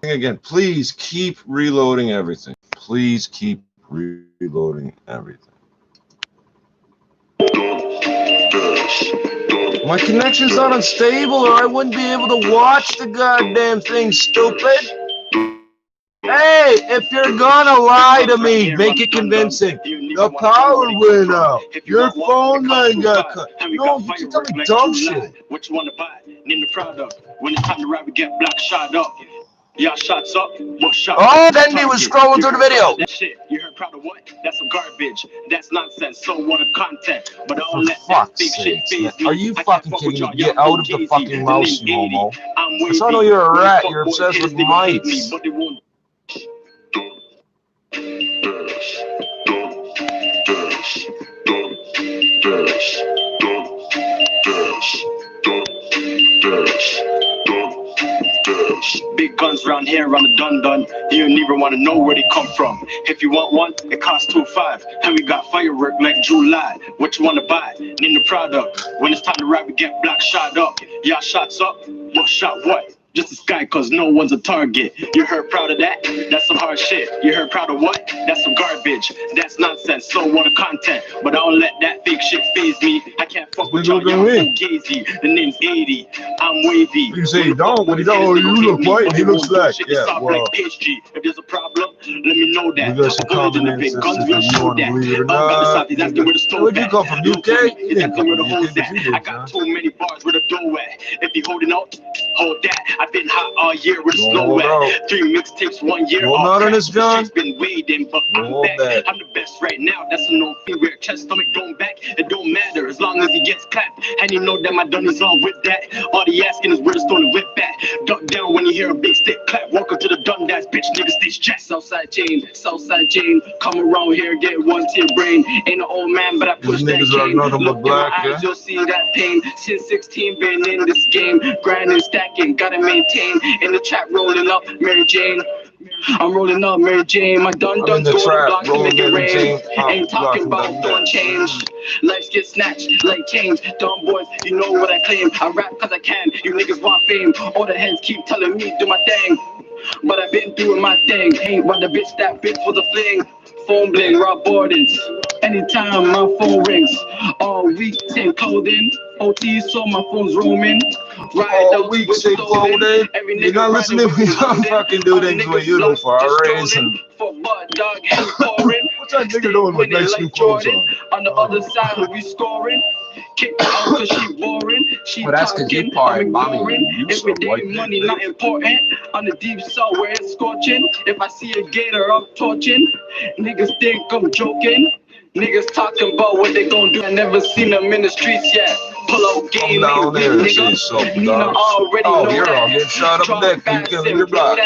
everything again. Please keep reloading everything. Please keep reloading everything. My connection's not unstable, or I wouldn't be able to watch the goddamn thing, stupid. Hey, if you're gonna lie to me, make it convincing. The power went out. Your phone line got cut. No, you can tell me dumb shit. What you wanna buy? Name the product. When it's time to rap, we get black shot up. Y'all shots up, what shot? Oh, then he was scrolling through the video. That shit, you heard proud of what? That's some garbage. That's nonsense. So what a content. But For fuck's sake, are you fucking kidding me? Get out of the fucking mouse, you homo. So I know you're a rat. You're obsessed with mice. Big guns round here on the dun-dun. You don't even want to know where they come from. If you want one, it costs $2.5. And we got firework like July. What you want to buy? Name the product. When it's time to rap, we get black shot up. Y'all shots up? What shot what? Just a sky, cause no one's a target. You heard proud of that? That's some hard shit. You heard proud of what? That's some garbage. That's nonsense. So what a content. But I don't let that fake shit phase me. I can't fuck with y'all. Y'all so gazy. The name's 80. I'm wavy. You say you don't, but you don't. You look white. He looks black. Yeah, well. If there's a problem, let me know that. We got some confidence if you want to believe it or not. Where'd you come from, UK? You didn't come from UK. I got too many bars with a dough at. If you holding out, hold that. I've been hot all year with snow at. 3 mixtapes 1 year. Well, not on this gun. Been waiting, but I'm back. I'm the best right now. That's a no fear. Chest, stomach, don't back. It don't matter as long as he gets clapped. And you know that my done is all with that. All he asking is where the stone to whip back. Duck down when you hear a big stick clap. Welcome to the Dundas, bitch. Nigga stay stressed. Southside chain, come around here, get one to your brain. Ain't an old man, but I push that chain. Look in my eyes, you'll see that pain. Since 16, been in this game. Grinding, stacking, gotta maintain. In the trap, rolling up, Mary Jane. I'm rolling up, Mary Jane. My done go to block to make it rain. Ain't talking about throwing change. Lives get snatched like chains. Dumb boys, you know what I claim. I rap cause I can. You niggas want fame. All the heads keep telling me do my thing. But I've been doing my thing. Ain't want the bitch that bitch for the fling. Phone bling, raw boardings. Anytime my phone rings. All week, same clothing. OT, so my phone's roaming. All week, same clothing. You're not listening when you fucking do things with you know for a reason. What's that nigga doing with nice new clothes on the other side, we scoring. Kick her out cause she boring. She that's cause you part bombing. Everyday money not important. On the deep south where it's scorching. If I see a gator, I'm torching. Niggas think I'm joking. Niggas talking about what they gon' do. I never seen them in the streets yet. Pull out game, down there, nigga. Nina already know you're that. all getting shot up neck. You killing your block.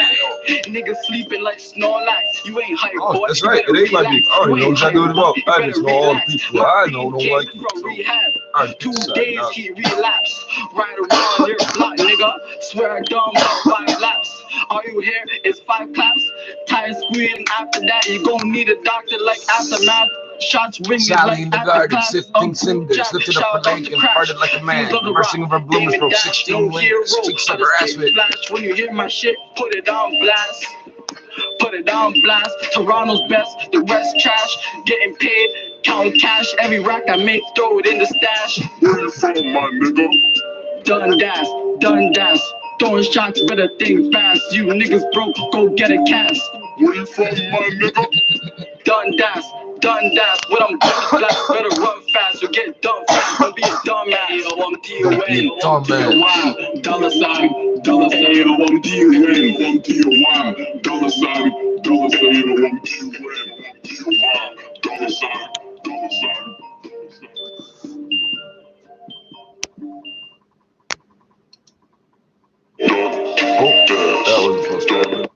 Niggas sleeping like Snorlax. You ain't hype, boy. That's right. It ain't like me. I already know what I do it well. I just know all the people I know don't like you. From rehab. 2 days he relapsed. Right around your block, nigga. Swear I done about 5 laps. All you hear is 5 claps. Tires squealing after that. You gon' need a doctor like aftermath. Shots ringing Sally like in the garden, sifting cinders, lifted up a leg and parted like a man. Bursting of her bloomers broke 16 wings, cheeks of her ass with. When you hear my shit, put it on blast. Put it on blast. Toronto's best, the rest trash. Getting paid, counting cash. Every rack I make, throw it in the stash. Where you from, my nigga? Dundas. Throwing shots, better think fast. You niggas broke, go get a cast. Where you from, my nigga? Dundas. What I'm doing, black, better run fast. You get dumb fast, don't be a dumbass. Yo, I'm DUNBOY. Dollar sign. Yo, I'm DUNBOY. Dollar sign. Yo, I'm DUNBOY. Dollar sign. That was supposed to happen.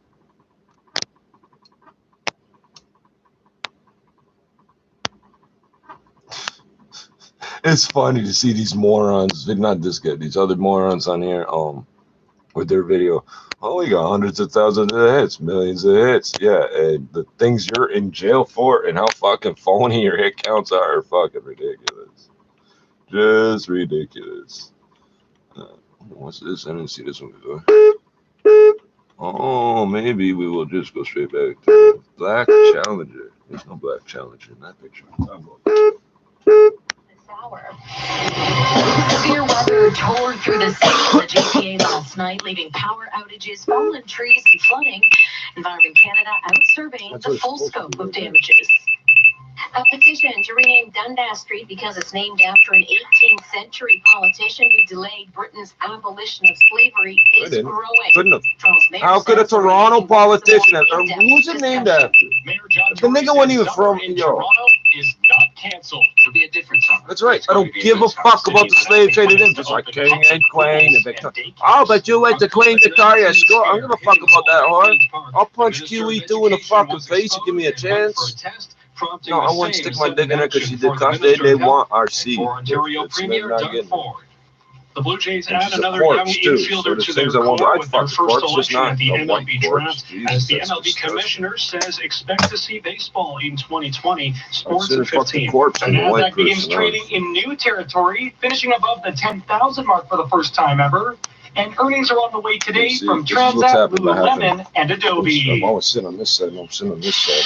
It's funny to see these morons, not this guy, these other morons on here, with their video. Oh, we got hundreds of thousands of hits, millions of hits. Yeah, and the things you're in jail for and how fucking phony your hit counts are fucking ridiculous. Just ridiculous. What's this? I didn't see this one before. Oh, Oh, maybe we will just go straight back to Black Challenger. There's no Black Challenger in that picture. Severe weather tore through the city of the GTA last night, leaving power outages, fallen trees, and flooding. Environment Canada out surveying the full scope of damages. A petition to rename Dundas Street because it's named after an 18th century politician who delayed Britain's abolition of slavery is growing. Good enough. How could a Toronto politician have, or who's it named after? The nigga wasn't even from Toronto. Is not canceled. It'll be a different summer. That's right. I don't give a fuck about the slave trade in just like King and Queen and Victoria. Oh, but you went to Queen Victoria school. I don't give a fuck about that, whore. I'll punch QE2 in the fucking face. You give me a chance. No, I wouldn't stick my dick in her because she did cost. They want our seat. The Blue Jays add another young infielder to their core with their first selection at the MLB draft. As the MLB commissioner says, expect to see baseball in 2020. Sports at 15. The NASDAQ begins trading in new territory, finishing above the 10,000 mark for the first time ever. And earnings are on the way today from Transat, Lululemon, and Adobe. I'm always sitting on this side, and I'm sitting on this side.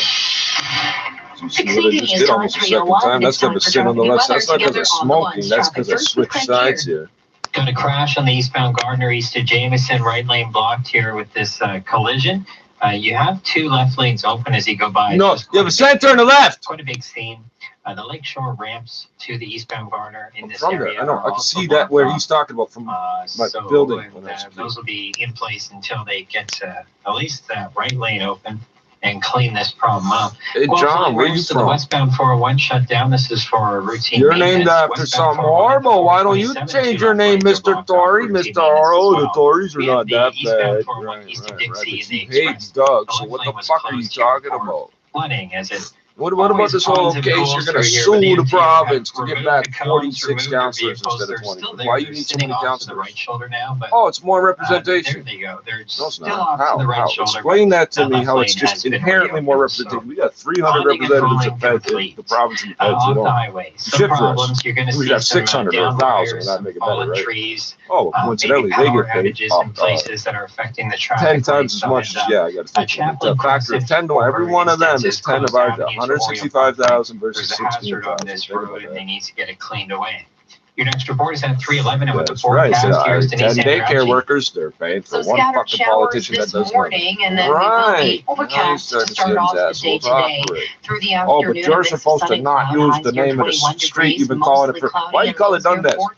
Succeeding is time for your one. That's because I'm sitting on the left side. That's not because I'm smoking. That's because I switched sides here. Got a crash on the eastbound Gardner east of Jameson, right lane blocked here with this collision. You have two left lanes open as you go by. No, you have a center and a left. Quite a big scene. The lakeshore ramps to the eastbound Gardner in this from area. There. I know. I can see that where he's talking about from my building. Those will be in place until they get to at least that right lane open and clean this problem up. Hey, John, where are you from? The westbound 401 shut down. This is for routine. You're named after something horrible. Why don't you change your name, Mr. Tory? Mr. Oh, the Tories are not that bad. Right. But you hate Doug, so what the fuck are you talking about? Flooding as it. What about this whole case? You're going to sue the province to get back 46 counselors instead of 20. Why you need so many counselors? Right shoulder now, but, oh, it's more representation. There they go. They're no, it's still not. off to the right How? shoulder. Explain that to me, how it's just inherently more representation. We got 300 representatives of the province and feds. Off the highway. Some problems, you're going to see have 600 or 1,000, and that'd make it better, right? Trees, oh, coincidentally, they get paid in places that are affecting the traffic. 10 times as much. Yeah, I got to think. A factor of 10 to every one of them is 10 of ours. 165,000 versus 16,000. This road, and they need to get it cleaned away. Your next report is at 3:11, and with the that's right. forecast, here's 10 daycare workers, they're paying for one fucking politician that does nothing. And then right. Overcast to start off the day today. Through the afternoon, oh, but you're supposed to not use the name of the street you've been calling it for. Why do you call it Dundas? Oh,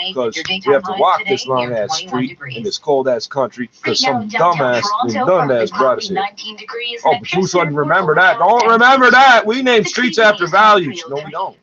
because we have to walk this long ass street in this cold ass country because some dumbass in Dundas brought us here. Oh, but you shouldn't remember that. Don't remember that. We name streets after values. No, we don't.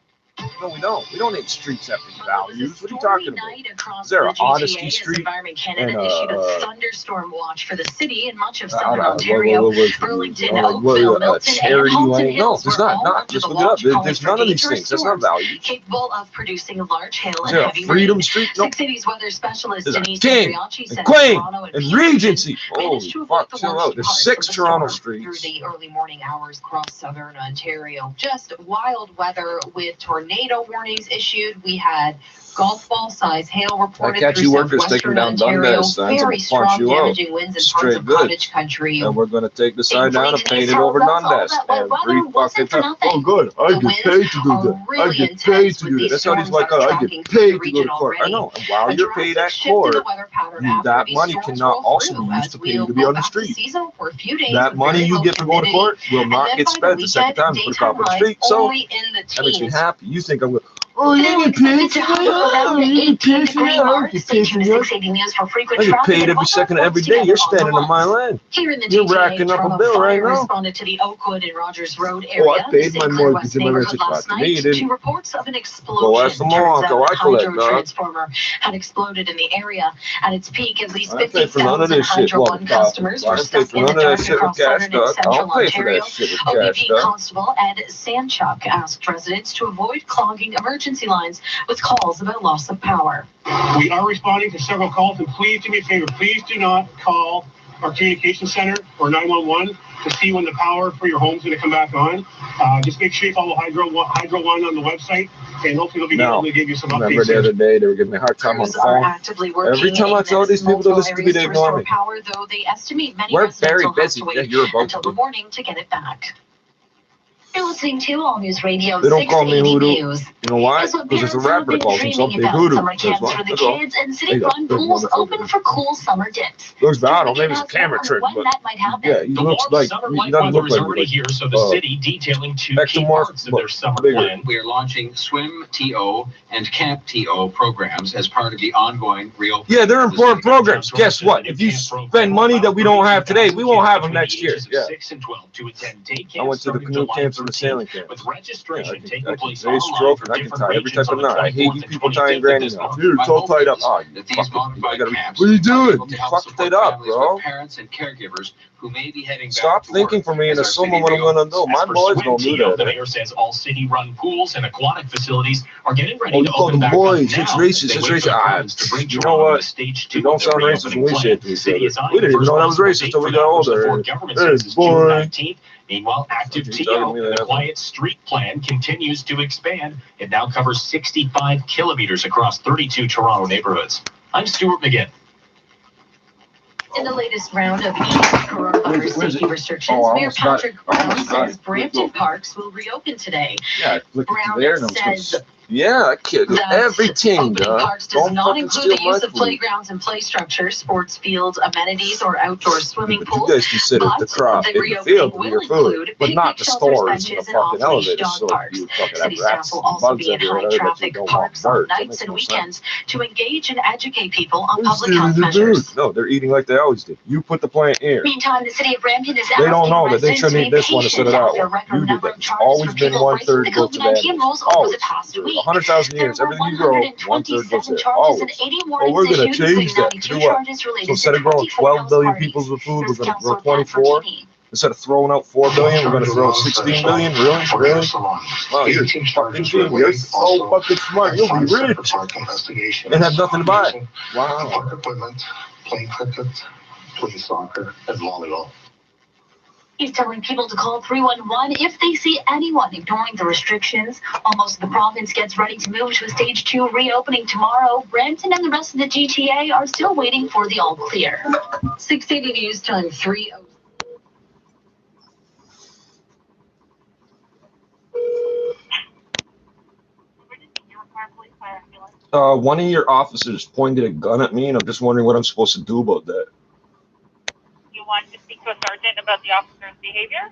No, we don't. We don't name streets after values. What are you talking about? Is there an honesty street? Environment Canada issued a thunderstorm watch for the city and much of southern Ontario, Burlington, Oakville, Milton, and Halton Hills. There's not. Just look it up. There's none of these things. That's not values. Capable of producing large hail and there heavy Freedom rain. Street? No. Six Cities weather specialist There's King and Queen and Regency. Holy fuck, chill out. There's 6 Toronto streets. Through the early morning hours across southern Ontario. Just wild weather with tornado warnings issued. We had golf ball size hail reported through southwestern Ontario. Very strong damaging winds in parts of cottage country. And we're going to take the sign down and paint it over Dundas every fucking time. Oh, good. I get paid to do that. I get paid to do that. That's how he's like, oh, I get paid to go to court. I know. And while you're paid at court, that money cannot also be used to pay you to be on the street. That money you get for going to court will not get spent the second time to put a cop on the street. So that makes me happy. You think I'm going, oh, you get paid to I get paid every second of every day. You're standing on my land. You're racking up a bill right now. Responded to the Oakwood and Rogers Road area. Oh, I paid my mortgage and my rent last night. You didn't. To reports of an explosion. Go ask the mall. Go I collect, dog. Transformer had exploded in the area. At its peak, at least 50,000 Hydro One customers were stuck in the dark across southern and central Ontario. OVP Constable Ed Sanchuk asked residents to avoid clogging emergency lines with calls about loss of power. We are responding to several calls, and please do me a favor. Please do not call our communication center or 911 to see when the power for your home's going to come back on. Just make sure you follow Hydro One on the website, and hopefully they'll be able to give you some updates. Remember the other day they were giving me a hard time on the phone. Every time I tell these people to listen to me, they ignore me. Power, though they estimate many We're very residents busy. will Yeah, have to you're wait about until to. the morning to get it back. You're listening to All News Radio They don't call me 680 Hoodoo. News. You know why? That's what Because there's a parents have rapper that been calls himself dreaming Big about. Hoodoo. Summer camps for the kids and city-run pools open for cool summer dips. Looks bad. Or maybe it's a camera trick, When but that might happen. yeah, he The looks warm like summer he light doesn't weather look is like already here, so the city detailing two key parts of their summer bigger. plan. We are launching Swim TO and Camp TO programs as part of the ongoing reopening. Yeah, they're important programs. Guess what? If you spend money that we don't have today, we won't have them next year. Yeah. 6 and 12 to attend day I went camps to the starting canoe July camps and the 13th, sailing camps. with registration taking I can place say online stroke for and I can different tie every regions type on of the knot. I hate 24th you and people 25th tying of granny this knots. month. Dude, it's My all hope tied up. is Oh, you that these fucking, I modified gotta, camps what are you doing? able to You help fucked support it up, families bro. with parents and caregivers who may be heading back Stop to thinking work for me in as the our summer city what I'm gonna do. My As for boys Swim don't do TO, that. the Eh? mayor says all city-run pools and aquatic facilities are getting ready Oh, you to call open them back boys. up It's now. racist. They It's wait for racist. funds to bring You know Toronto what? to stage You 2 don't of their sound racist when reopening we plan. say it to each City other. is eyeing We didn't even know that was possible racist date till we for got that, which the older. Ford government Hey, says is June boy. 19th. Meanwhile, Active You're talking to me TO, like the that. Quiet Street Plan, continues to expand. It now covers 65 kilometers across 32 Toronto neighborhoods. I'm Stuart McGinn. In the latest round of easing coronavirus safety restrictions, Oh, I Mayor almost got Patrick it. Brown says Brampton Parks will reopen today. Yeah, look Brown there and says yeah, kid, that everything, opening dog. parks does Don't not fucking include steal the my use of food. playgrounds and play structures, sports fields, amenities, or outdoor swimming But you pools. guys consider the But crop the in the reopening field to be will your food, include but not picnic the shelters, stores and the benches, and fucking off-leash elevators. dog So parks. you fucking City have staff rats will and also bugs be in everywhere that you high-traffic don't want parks on birds. That nights makes and no weekends sense. to engage and educate people on They're public stealing health the measures. food. No, they're eating like they always did. You put the plant here. Meantime, the city of Brampton is They don't asking know that they residents shouldn't to eat be this one instead patient of that after a one. record You did number that. of It's charges always for been people 1/3 breaking the goes to the COVID-19 animals. rules over the Always. past week. 100,000 There years. were Everything you grow, 1/3 goes 127 there. charges and Always. 80 Well, warnings we're gonna issued, including change that. To 92 do what? charges So related instead to of growing 24 12 house billion parties. peoples of food, Here's we're gonna grow Councillor Pat 24. Martini. Instead of throwing out 4 billion, we're gonna throw 16 billion. Really? Really? Wow, you're fucking genius. So fucking smart. You'll be rich and have nothing to buy. Wow. Park equipment, playing cricket, playing soccer, and volleyball. He's telling people to call 311 if they see anyone ignoring the restrictions. Almost the province gets ready to move to a stage 2 reopening tomorrow. Brampton and the rest of the GTA are still waiting for the all clear. 680 News Time 3. One of your officers pointed a gun at me, and I'm just wondering what I'm supposed to do about that. You want to speak to a sergeant about the officer's behavior?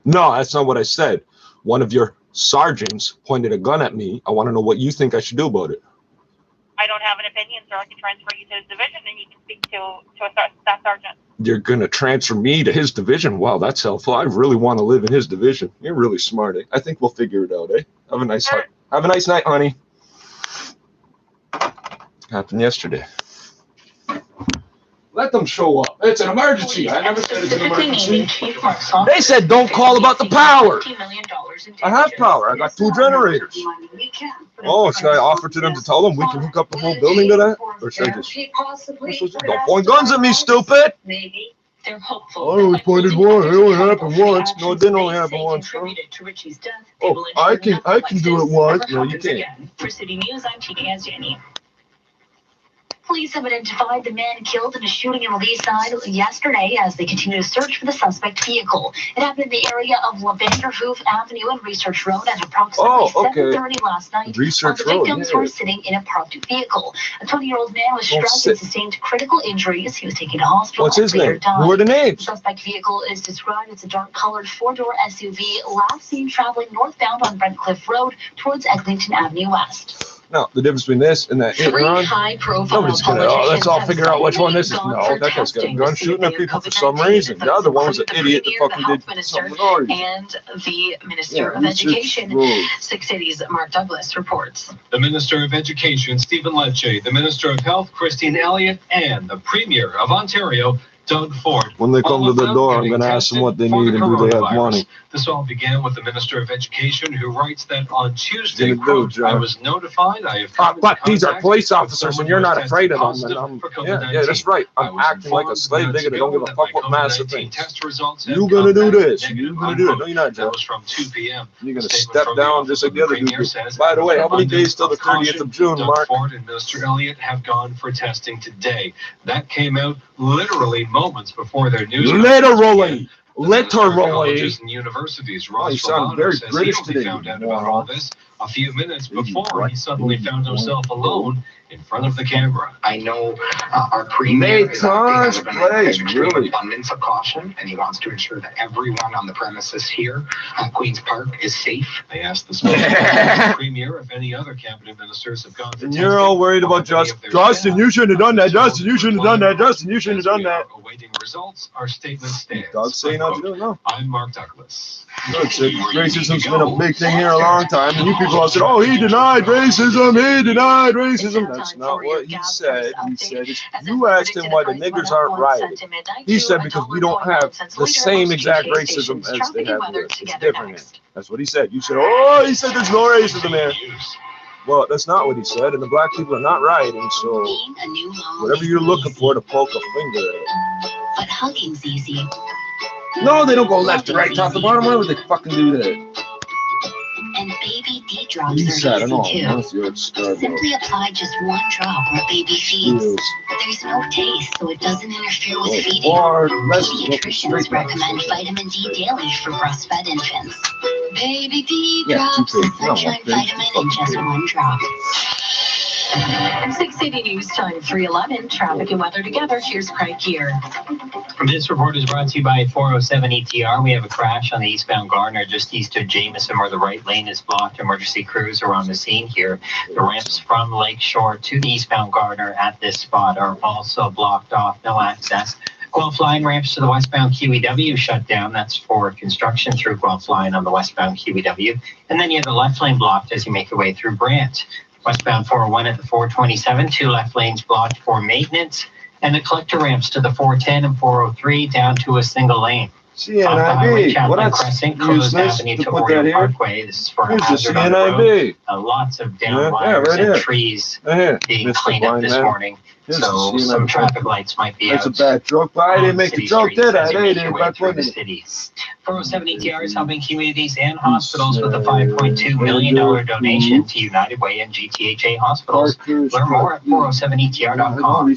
No, that's not what I said. One of your sergeants pointed a gun at me. I want to know what you think I should do about it. I don't have an opinion, sir. I can transfer you to his division, and you can speak to a staff sergeant. You're going to transfer me to his division? Wow, that's helpful. I really want to live in his division. You're really smart, eh? I think we'll figure it out, eh? Have a nice night. Have a nice night, honey. Happened yesterday. Let them show up. It's an emergency. I never said it's an emergency. They said don't call about the power. I have power. I got 2 generators. Oh, should I offer to them to tell them we can hook up the whole building to that? Or should I just... Don't point guns at me, stupid! Maybe. They're hopeful. I only pointed one. It only happened once. No, it didn't only happen once. Huh? Oh, I can do it once. No, you can't. For City News, I'm TKS Jenny. Police have identified the man killed in a shooting in Leaside yesterday as they continue to search for the suspect vehicle. It happened in the area of Vanderhoof Avenue and Research Road at approximately 7:30 last night. Research while the Road, victims yeah. were sitting in a parked vehicle. A 20-year-old man was struck and sustained critical injuries. He was taken to hospital. What's his name? Died. Who are the The names? suspect vehicle is described as a dark-colored 4-door SUV last seen traveling northbound on Brent Cliff Road towards Eglinton Avenue West. Now, the difference between this and that hit and run, nobody's gonna, oh, let's all figure out which one this is. No, that guy's got a gun shooting at people for some reason. The other one was an idiot that fucking did something wrong. And the Minister of Education, 6 Cities, Mark Douglas, reports. The Minister of Education, Stephen Lecce, the Minister of Health, Christine Elliott, and the Premier of Ontario, Doug Ford. When they come to the door, I'm going to ask them what they need and do they have money. This all began with the Minister of Education, who writes that on Tuesday, quote, I was notified I have come but these are contact police with officers and someone you're who not has afraid tested of them. positive And for yeah, that's right. I I'm was acting like a informed slave nigga that don't give a that fuck my what massive COVID-19 things. test results had You gonna come do back this. negative, You gonna do it. No, you're not, That Joe. was from 2 p.m. You're gonna Statement step from the down office just of like the other Premier dude. says, By the way, how many days till the abundance 30th of of June, Doug Mark? Ford and Mr. Elliott have gone for testing today. That came out literally moments before their news. Literally. Colleges and universities. Oh, you Ross sound Romano very says British he only today, found out you about all moron. this a few minutes before he suddenly found himself alone in front of the camera. I know our premier is acting out of an extreme abundance of caution, and he wants to ensure that everyone on the premises here at Queen's Park is safe. They asked the premier if any other cabinet ministers have gone for And you're all worried about Justin, you shouldn't have done that. Justin, you shouldn't have done that. Justin, you shouldn't have done that. Awaiting results, our statement stands. Doug saying not to do it, no. I'm Mark Douglas. Good, so racism's been a big thing here a long time, and you people all said, oh, he denied racism, he denied racism. That's not what he said. He said, you asked him why the niggers aren't rioting. He said, because we don't have the same exact racism as they have here. It's different here. That's what he said. You said, oh, he said there's no racism here. Well, that's not what he said, and the black people are not rioting, so whatever you're looking for to poke a finger at. But hugging's easy. No, they don't go left to right, top to bottom. Why would they fucking do that? And baby D drops He are said, I know, easy too. Simply apply just one drop where baby feeds. There's no taste, so it doesn't interfere with feeding. Pediatricians recommend vitamin D daily for breastfed infants. Baby D drops, the sunshine vitamin in just one drop. 680 News Time 311, traffic and weather together. Here's Craig here. This report is brought to you by 407 ETR. We have a crash on the eastbound Gardner just east of Jameson where the right lane is blocked. Emergency crews are on the scene here. The ramps from Lakeshore to the eastbound Gardner at this spot are also blocked off. No access. Guelph Line ramps to the westbound QEW shut down. That's for construction through Guelph Line on the westbound QEW. And then you have the left lane blocked as you make your way through Brant. Westbound 401 at the 427, 2 left lanes blocked for maintenance. And the collector ramps to the 410 and 403 down to a single lane. CNIB. Well, that's Crescent, Closed Avenue to Oriole Parkway. This is for a hazard on the road. Lots of down wires and trees being cleaned up this morning. So some traffic lights might be out. That's a bad joke, but I didn't make the joke, did I? They didn't back with the city. 407 ETR is helping communities and hospitals with a $5.2 million donation to United Way and GTHA hospitals. Learn more at 407etr.com.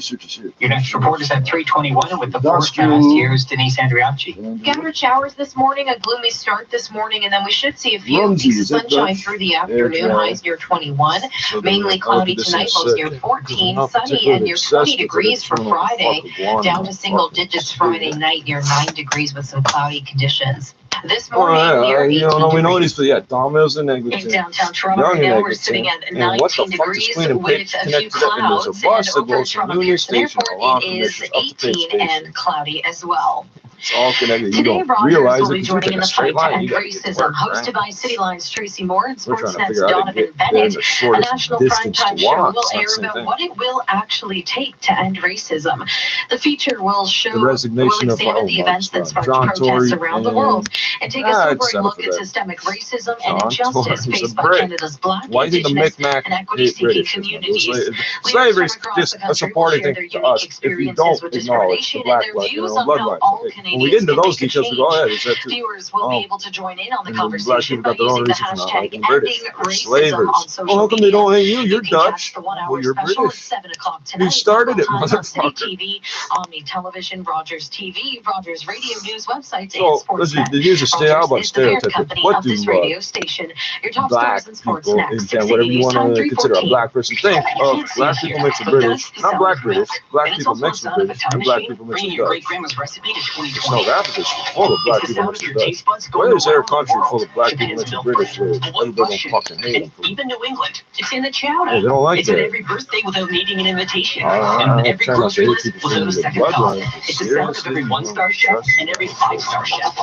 Your next report is at 3:21, and with the forecast, here's Denise Andriacci. Scattered showers this morning, a gloomy start this morning, and then we should see a few pieces of sunshine through the afternoon. Highs near 21, mainly cloudy tonight, lows near 14, sunny and near 20 degrees for Friday, down to single digits Friday night near 9 degrees with some cloudy conditions. This morning, near 18 degrees. We know these, but yeah, Domino's and Eglinton. In downtown Toronto right now, we're sitting at 19 degrees with a few clouds, and over Toronto Pearson Airport, it is 18 and cloudy as well. It's all connected. Today, Rogers will be joining in the fight to end racism. Hosted by City Line's Tracy Moore and Sportsnet's Donovan Bennett, a national primetime show will air about what it will actually take to end racism. The feature will examine the events that sparked protests around the world and take a sobering look at systemic racism and injustice faced by Canada's Black, Indigenous, and equity-seeking communities. Slavery is just a supporting thing to us if you don't acknowledge the black life, bloodline. When we get into those details, we go ahead. Viewers will be able to join in on the conversation by using the hashtag #EndingRacism on social media. How come they don't hate you? You're Dutch. Well, you're British. 7 o'clock tonight. You started it, motherfucker. TV, Omni Television, Rogers TV, Rogers Radio News websites, and Sportsnet. They use a stereotype. What do this radio station? Your top black stories and sports next. Whatever you want to consider a black person think of black people mixed with British, not black British, black people mixed with British, and black people mixed with Dutch. South Africa's full of black people mixed with Dutch. Where is there a country full of black people mixed with British where everybody don't fucking hate them? Even New England, it's in the chowder. They don't like it's that. at every birthday without needing an invitation. And every grocery list without a second thought. It's the sound of every one-star chef and every five-star chef.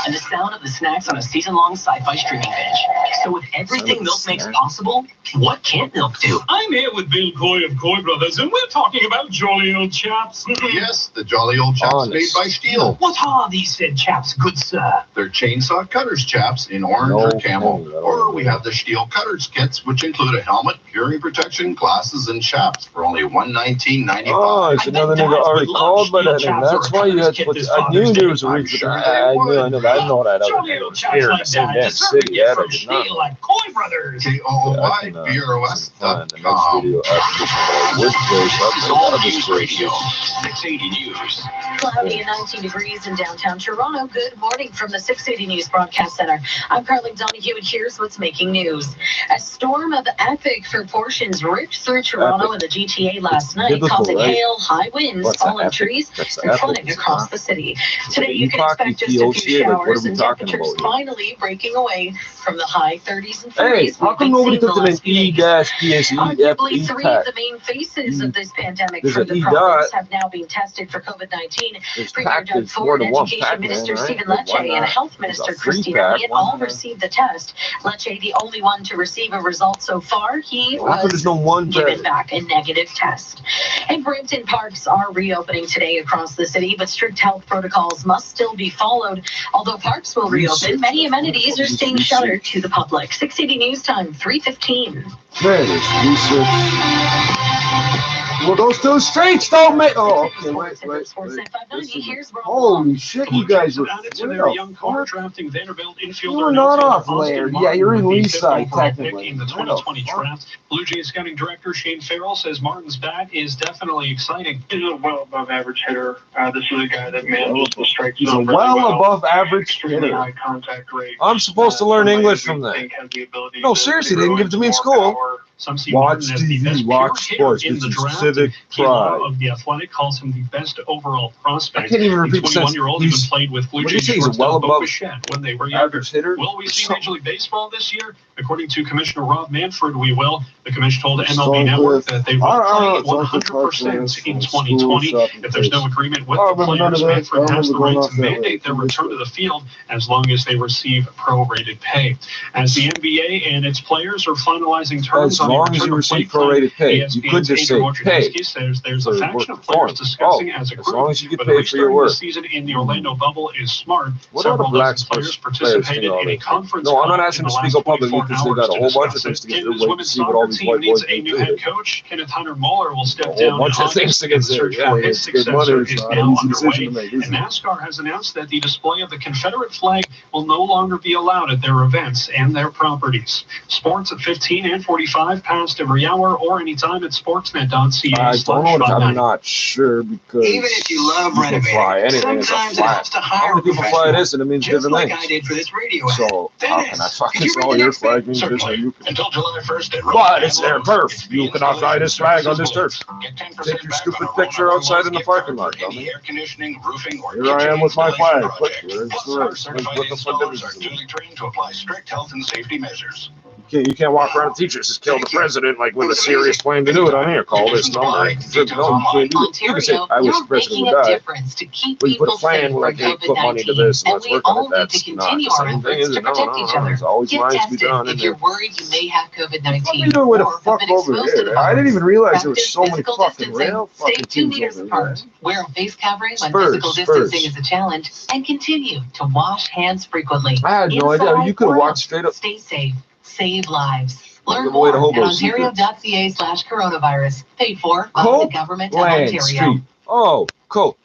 And the sound of the snacks on a season-long sci-fi streaming binge. So with everything milk makes possible, what can't milk do? I'm here with Bill Coy of Coy Brothers, and we're talking about jolly old chaps. Yes, the jolly old chaps made by Steel. What are these said chaps, good sir? They're chainsaw cutters chaps in orange or camel. Or we have the Steel cutters kits, which include a helmet, hearing protection, glasses, and chaps for only $119.95. Oh, it's another nigga already called by that name. That's why you had to put. I knew there was a reason. I know that. Jolly old chaps Here, like same that, damn deserving city. it Yeah, from I did Steel not. like Coy Brothers. KOOYBROS.com. The next video after this one, would place All up. News Radio, 680 News. Cloudy and 19 degrees in downtown Toronto. Good morning from the 680 News Broadcast Center. I'm Carly Donahue, and here's what's making news. A storm of epic proportions ripped through Toronto and the GTA last night, causing hail, high winds, falling trees, and flooding across the city. Today, you can expect just a few showers and temperatures finally breaking away from the high 30s and 40s. Hey, how come nobody took an Arguably, three of the main faces of this pandemic from the province have now been tested for COVID-19. Premier Doug Ford, Education Minister Stephen Lecce, and Health Minister Christine Elliott all received the test. Lecce, the only one to receive a result so far, he was given back a negative test. And Brampton parks are reopening today across the city, but strict health protocols must still be followed. Although parks will reopen, many amenities are staying shuttered to the public. 680 News Time, 3:15. That is research. Well, those two streets don't make. Oh, okay, wait. Holy shit, you guys are. Young car drafting Vanderbilt infielder. You're not off Lair. Yeah, you're in Leaside, technically. In the 2020 draft, Blue Jays scouting director Shane Farrell says Martin's bat is definitely exciting. He's a well above average hitter. This is a guy that manages the strike zone. He's a well above average hitter. High contact rate. I'm supposed to learn English from that. No, seriously, they didn't give it to me in school. Some see Watch Martin as the best TV, watch pure sports. hitter in This the is draft. civic Kilo pride. of The Athletic calls him the best overall prospect. I can't even repeat the sentence. 21-year-old who played with Blue What did Jays you say? He's a well shortstop Bo above Bichette when they were younger. average hitter? Will we see Major League Baseball this year? According to Commissioner Rob Manfred, we will. The commission told MLB Network that they will play 100% in 2020. If there's no agreement with the players, Manfred has the right to mandate their return to the field as long as they receive prorated pay. As the NBA and its players are finalizing terms As on long as you receive prorated pay, you could just say pay. Says there's a faction of players discussing as a group, as long as you get but paid for your work. The season in the Orlando bubble is smart. What are the Several black dozen players players participated all in a this? conference. No, I'm not call asking in to the speak last up publicly 24 because they got a whole hours bunch of discuss things to get it. through. Canada's Wait to women's see what all soccer these team white needs boys a do. new head coach. Kenneth Hunter Muller will step A down whole bunch in of things August, to get and the through. search Yeah, for his it's good successor money. is It's not now an easy decision underway. to make, is And it? NASCAR has announced that the display of the Confederate flag will no longer be allowed at their events and their properties. Sports at 15 and 45 past every hour or anytime at sportsnet.ca. I don't know. I'm not sure because Even if you love can renovating, fly anything. It's a sometimes it flat. helps to How hire many a people fly professional, this and it means just different like things? I did for this radio ad. So how can I fucking say your flag means this and you can? Until July 1st at But it's their turf. You cannot fly this flag on this turf. Take your stupid picture outside in the parking lot, dummy. Air conditioning, roofing, or Here I am with my flag. Click here. Plus, our certified installers are duly trained to apply strict health and safety measures. You can't walk around teachers just kill the president like with a serious plan to do it on here. Call this number. No, you can't do it. You can say, I wish the president would die. But you put a plan like, hey, put money to this and let's work on it. That's not the same thing, is it? No, there's always lines to be done. If you're worried you may have COVID-19, what are you doing with the fuck over there? I didn't even realize there was so many fucking rail fucking Stay 2 teams meters over apart. there. Wear a face covering when Spurs, physical distancing is a challenge, and continue to wash hands frequently. I had no idea. You could have walked straight up. Stay safe. Save lives. Learn Give away more the at hobos. ontario.ca/coronavirus. Paid for by the government of Land Ontario. Street. Oh, cool.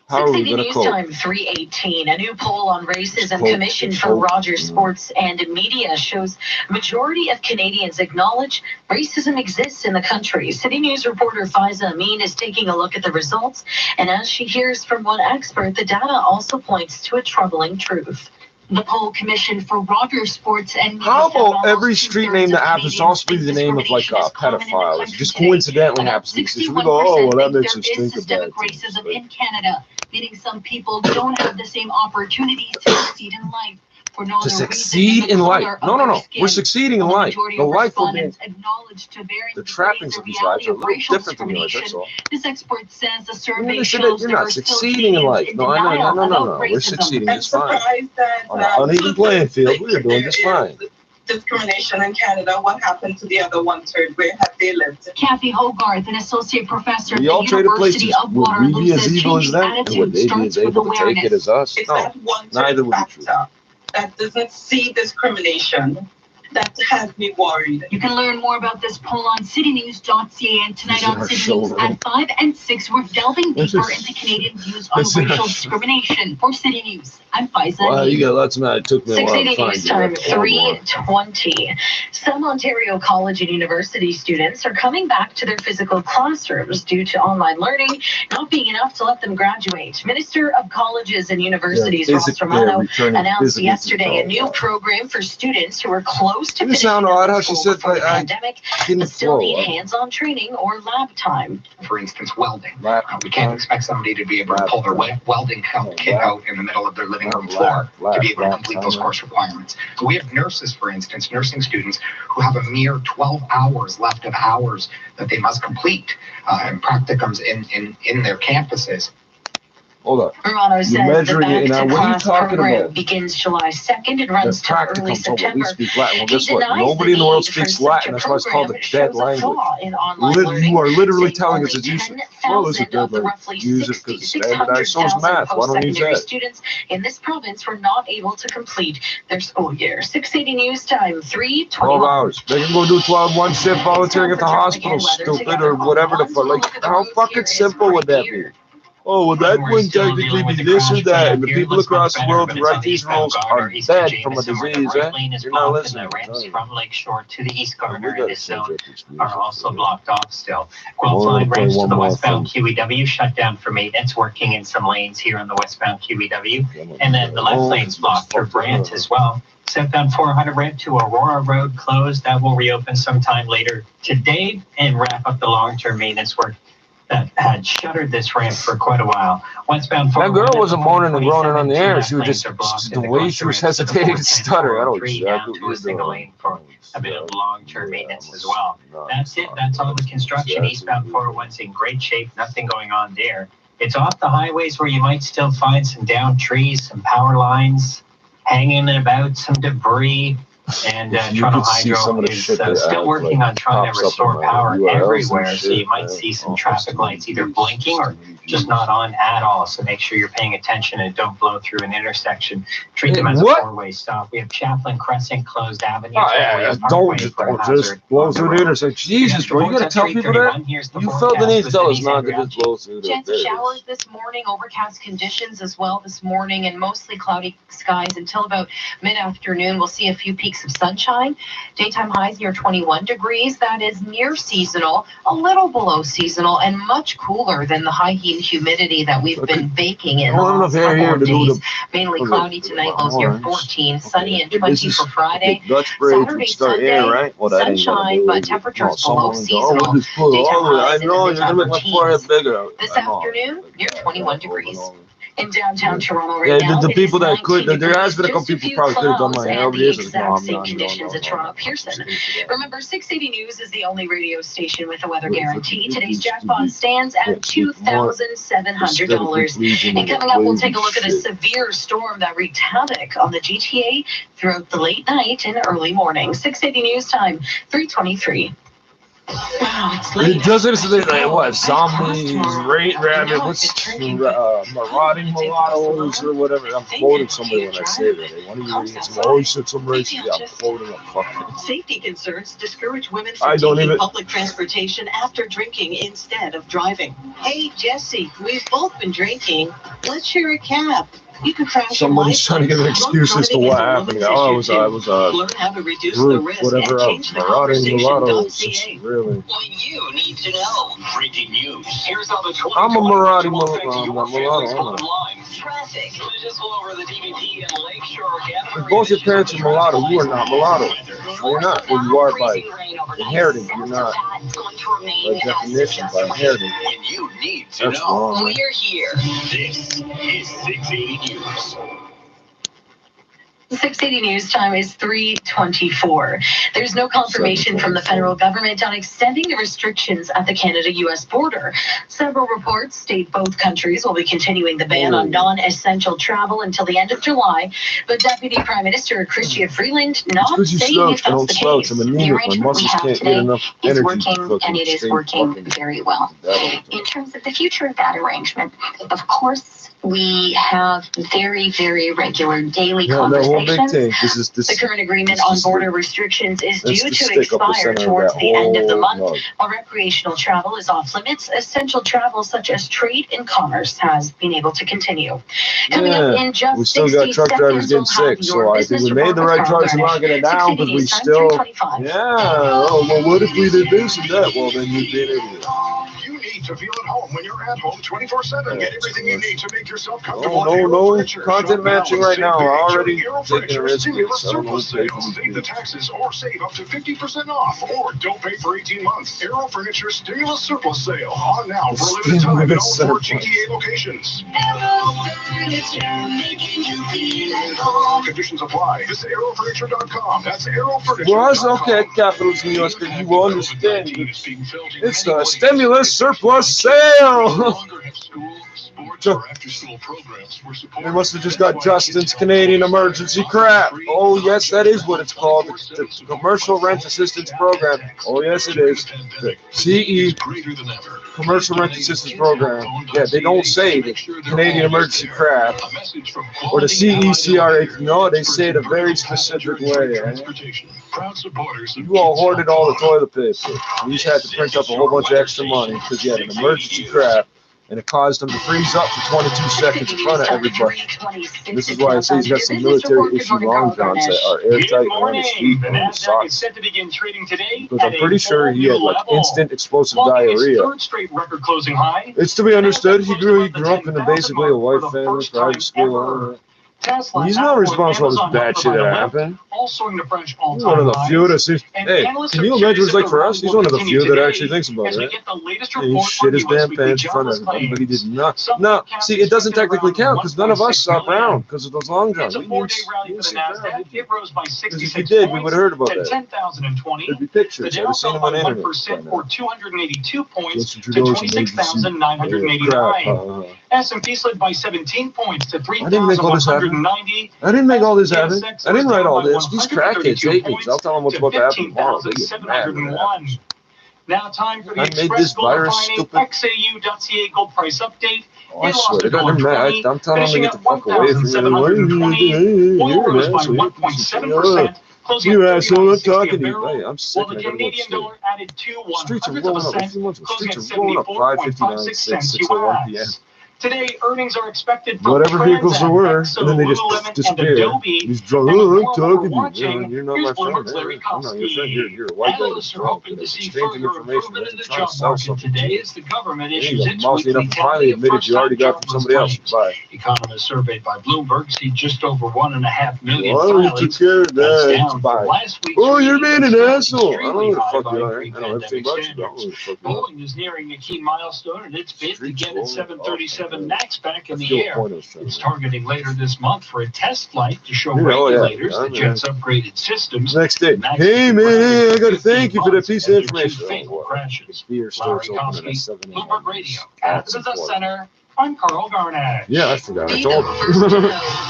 How are we 680 going to News cope? Time 3:18. A new poll on racism Cope, commissioned for cope. Rogers Sports and Media shows majority of Canadians acknowledge racism exists in the country. City News reporter Faiza Amin is taking a look at the results, and as she hears from one expert, the data also points to a troubling truth. The poll commissioned for water sports and how about every street name that happens to also be the name of like a pedophile? It just coincidentally happens to be. We go, oh, well, that makes us think of that. Racism in Canada, meaning some people don't have the same opportunities to succeed in life. For no to succeed in life. No. We're succeeding in life. The life we're being. The trappings of these lives are a little different than yours, that's all. This expert says the survey shows you're not succeeding in life. No. We're succeeding just fine. On an uneven playing field, we're doing just fine. Discrimination in Canada. What happened to the other 1/3? Where have they lived? Kathy Hogarth, an associate professor at the University of Waterloo, says changing attitudes starts with awareness. That 1/3 factor that doesn't see discrimination, that has me worried. You can learn more about this poll on citynews.ca, and tonight on City News at 5 and 6, we're delving deeper into Canadian views on racial discrimination. For City News, I'm Faisal. Wow, you got lots of that. It took me a while to find News time, 3:20. Some Ontario college and university students are coming back to their physical classrooms due to online learning not being enough to let them graduate. Minister of Colleges and Universities, Ross Romano, announced yesterday a new program for students who are close to finishing school before the pandemic but still need hands-on training or lab time. For instance, welding. We can't expect somebody to be able to pull their welding kit out in the middle of their living room floor to be able to complete those course requirements. So we have nurses, for instance, nursing students who have a mere 12 hours left of hours that they must complete in practicums in their campuses. Hold up. Romano says the Back to Class program begins July 2nd and runs to early September. Well, guess what? Nobody in the world speaks Latin. That's why it's called the dead language. You are literally telling us it's useless. Well, it's a good language. Use it because it's standardized. So is math. Why don't you use that? Students in this province were not able to complete their school year. 680 News time, 3:20. 12 hours. They can go do 12-1 shift volunteering at the hospital, stupid, or whatever the fuck. Like, how fucking simple would that be? Oh, well, that wouldn't technically be this or that. And the people across the world who write these rules are dead from a disease, eh? You're not listening. The ramps from Lakeshore to the East Garner in this zone are also blocked off still. Qualifying ramps to the westbound QEW shut down for maintenance, working in some lanes here on the westbound QEW. And then the left lane's blocked for Brant as well. Southbound 400 ramp to Aurora Road closed. That will reopen sometime later today and wrap up the long-term maintenance work that had shuttered this ramp for quite a while. Westbound that girl wasn't moaning and groaning on the air. She was just the way she was hesitating to stutter. I don't to a single lane for a bit of long-term maintenance as well. That's it. That's all the construction. Eastbound 401's in great shape. Nothing going on there. It's off the highways where you might still find some downed trees, some power lines hanging about, some debris. And Toronto Hydro is still working on trying to restore power everywhere, so you might see some traffic lights either blinking or just not on at all. So make sure you're paying attention and don't blow through an intersection. Treat them as a four-way stop. We have Chaplin Crescent closed Avenue. Don't just blow through the intersection. Jesus, bro, you gotta tell people that. You felt the need to tell us not to just blow through. Chance of showers this morning, overcast conditions as well this morning, and mostly cloudy skies until about mid-afternoon. We'll see a few peaks of sunshine. Daytime highs near 21 degrees. That is near seasonal, a little below seasonal, and much cooler than the high heat and humidity that we've been baking in the last couple of days. Mainly cloudy tonight, lows near 14, sunny and 20 for Friday. Saturday, Sunday, sunshine, but temperatures below seasonal. Daytime highs in the mid-teens. This afternoon, near 21 degrees. In downtown Toronto right now, the people that could, there has been a couple people probably could have done my hair. The exact same conditions at Toronto Pearson. Remember, 680 News is the only radio station with a weather guarantee. Today's jackpot stands at $2,700. And coming up, we'll take a look at a severe storm that wreaked havoc on the GTA throughout the late night and early morning. 680 News time, 3:23. Wow, it's late. It doesn't say like what zombies, rabbit, what's marauding mulattoes or whatever. I'm quoting somebody when I say that. One of you idiots always said some race. Yeah, I'm quoting a fucking. Safety concerns discourage women from taking public transportation after drinking instead of driving. Hey, Jesse, we've both been drinking. Let's share a cab. You can crash. Somebody's trying to give an excuse as to what happened. Oh, I was learn how to reduce the risk whatever and change the conversation. Really. What you need to know. Breaking news. Here's how the I'm a mulatto. traffic. If both your parents are mulatto, you are not mulatto. No, you're not. Well, you are by inheriting. You're not by definition by inheriting. And you need to That's know. wrong. We're here. This is 680 News. The 680 news time is 3:24. There's no confirmation from the federal government on extending the restrictions at the Canada-U.S. border. Several reports state both countries will be continuing the ban on non-essential travel until the end of July, but Deputy Prime Minister Chrystia Freeland not saying if that's the case. The arrangement we have today is working, and it is working very well. In terms of the future of that arrangement, of course, we have very, very regular daily conversations. The current agreement on border restrictions is due to expire towards the end of the month. While recreational travel is off limits, essential travel such as trade and commerce has been able to continue. Coming up in just we still got truck drivers getting sick, so I think we made the right choice in locking it down, because we still, oh, well, what if we did this and that? Well, then you'd be an idiot. You need to feel at home when you're at home 24/7. Get everything you need to make yourself comfortable. No content matching right now. We're already taking a risk. Save the taxes or save up to 50% off, or don't pay for 18 months. Aero Furniture Stimulus Surplus Sale on now for a limited time at all 4 GTA locations. Conditions apply. Visit aerofurniture.com. That's aerofurniture.com. Well, that's okay, capitalism, you will understand. It's a stimulus surplus sale. They must have just got Justin's Canadian emergency crap. Oh, yes, that is what it's called. The Commercial Rent Assistance Program. Oh, yes, it is. The CE, Commercial Rent Assistance Program. Yeah, they don't say the Canadian emergency crap or the CECRA. No, they say it a very specific way. You all hoarded all the toilet paper. You just had to print up a whole bunch of extra money because you had an emergency crap. And it caused him to freeze up for 22 seconds in front of everybody. This is why I say he's got some military issue long johns that are airtight on his feet and his socks. Because I'm pretty sure he had like instant explosive diarrhea. It's to be understood, he grew up in basically a white family, private school. He's not responsible for this bad shit that happened. He's one of the few that sees. Hey, can you imagine what it's like for us? He's one of the few that actually thinks about it. And he shit his damn pants in front of everybody, but he did not. No, see, it doesn't technically count because none of us saw Brown because of those long johns. We didn't see Brown. Because if you did, we would have heard about that. There'd be pictures. I'd have seen them on the internet. Or 282 points to 26,989. S&P slid by 17 points to 3,190. I didn't make all this happen. I didn't write all this. These crackheads hate me because I'll tell them what's about to happen tomorrow. They get mad. Now time for the Express Gold Refining XAU.ca gold price update. Oh, I swear to God, they're mad. I'm telling them to get the fuck away from me. Oil rose by 1.7%. You asshole, I'm talking to you. Hey, I'm sick. While the Canadian dollar added to 100 of a cent, closing at 74.56 US. Today, earnings are expected from whatever vehicles there were, Exo, and then they just Lululemon, disappeared. He's drunk. Oh, I'm talking to you. You're not my friend. I'm not your friend. You're a white guy. Analysts are hoping to see further improvement in the job market today as the government issues its weekly tally of first-time jobless claims. Economists surveyed by Bloomberg see just over 1.5 million That's filings. down from last week's. Oh, you're being an asshole. I don't know who the fuck you are. I know everything about you. Boeing is nearing a key milestone in its bid to get its 737 MAX back in the air. It's targeting later this month for a test flight to show regulators the jet's upgraded systems. Next day. Hey, man, I got to thank you for that piece of information. Crashes. Beer stores open at 7 a.m. Bloomberg Radio. At the Center. I'm Carl Garnett. Yeah, I forgot. I told them.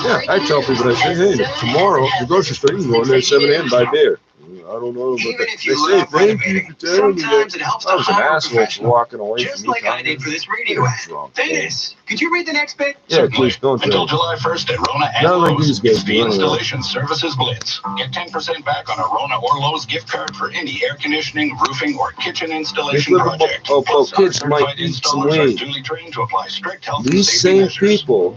Yeah, I tell people that say, hey, tomorrow, the grocery store, you can go in there at 7 a.m. and buy beer. I don't know, but they say thank you for telling me that. I was an asshole for walking away from me. Just like I did for this radio ad. Dennis, could you read the next bit? Yeah, please, don't Until July 1st at Rona and Lowe's, the Installation Services Blitz. Get 10% back on a Rona or Lowe's gift card for any air conditioning, roofing, or kitchen installation project. Oh, kids might eat some weed. These same people